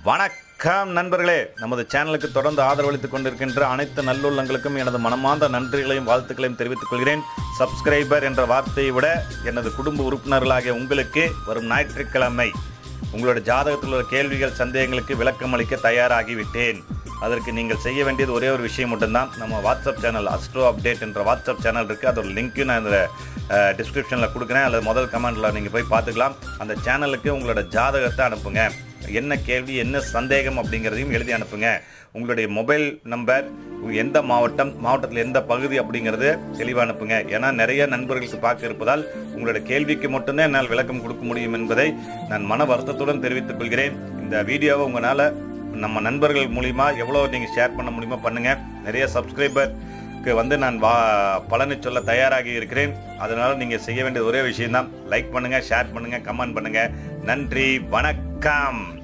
வணக்கம் நண்பர்களே, நமது சேனலுக்கு தொடர்ந்து ஆதரவளித்துக் கொண்டிருக்கின்ற அனைத்து நல்லுள்ளங்களுக்கும் எனது மனமார்ந்த நன்றிகளையும் வாழ்த்துக்களையும் தெரிவித்துக் கொள்கிறேன். சப்ஸ்கிரைபர் என்ற வார்த்தையை விட எனது குடும்ப உறுப்பினர்களாகிய உங்களுக்கு வரும் ஞாயிற்றுக்கிழமை உங்களுடைய ஜாதகத்தில் உள்ள கேள்விகள் சந்தேகங்களுக்கு விளக்கம் அளிக்க தயாராகிவிட்டேன். அதற்கு நீங்கள் செய்ய வேண்டியது ஒரே ஒரு விஷயம் மட்டும்தான். நம்ம வாட்ஸ்அப் சேனல் அஸ்ட்ரோ அப்டேட் என்ற வாட்ஸ்அப் சேனல் இருக்குது. அதோட லிங்க்கும் நான் இந்த டிஸ்கிரிப்ஷனில் கொடுக்குறேன். அல்லது முதல் கமெண்டில் நீங்கள் போய் பார்த்துக்கலாம். அந்த சேனலுக்கு உங்களோட ஜாதகத்தை அனுப்புங்க. என்ன கேள்வி, என்ன சந்தேகம் அப்படிங்கிறதையும் எழுதி அனுப்புங்க. உங்களுடைய மொபைல் நம்பர், எந்த மாவட்டத்தில் எந்த பகுதி அப்படிங்கிறது தெளிவாக அனுப்புங்க. ஏன்னா நிறைய நண்பர்களுக்கு பார்க்க இருப்பதால் உங்களுடைய கேள்விக்கு மட்டும்தான் என்னால் விளக்கம் கொடுக்க முடியும் என்பதை நான் மன வருத்தத்துடன் தெரிவித்துக் கொள்கிறேன். இந்த வீடியோவை உங்களால் நம்ம நண்பர்கள் மூலிமா எவ்வளோ நீங்கள் ஷேர் பண்ண முடியுமோ பண்ணுங்கள். நிறைய சப்ஸ்கிரைபருக்கு நான் பலனை சொல்ல தயாராகி இருக்கிறேன். அதனால் நீங்கள் செய்ய வேண்டியது ஒரே விஷயம்தான். லைக் பண்ணுங்கள், ஷேர் பண்ணுங்கள், கமெண்ட் பண்ணுங்கள். நன்றி, வணக்கம்.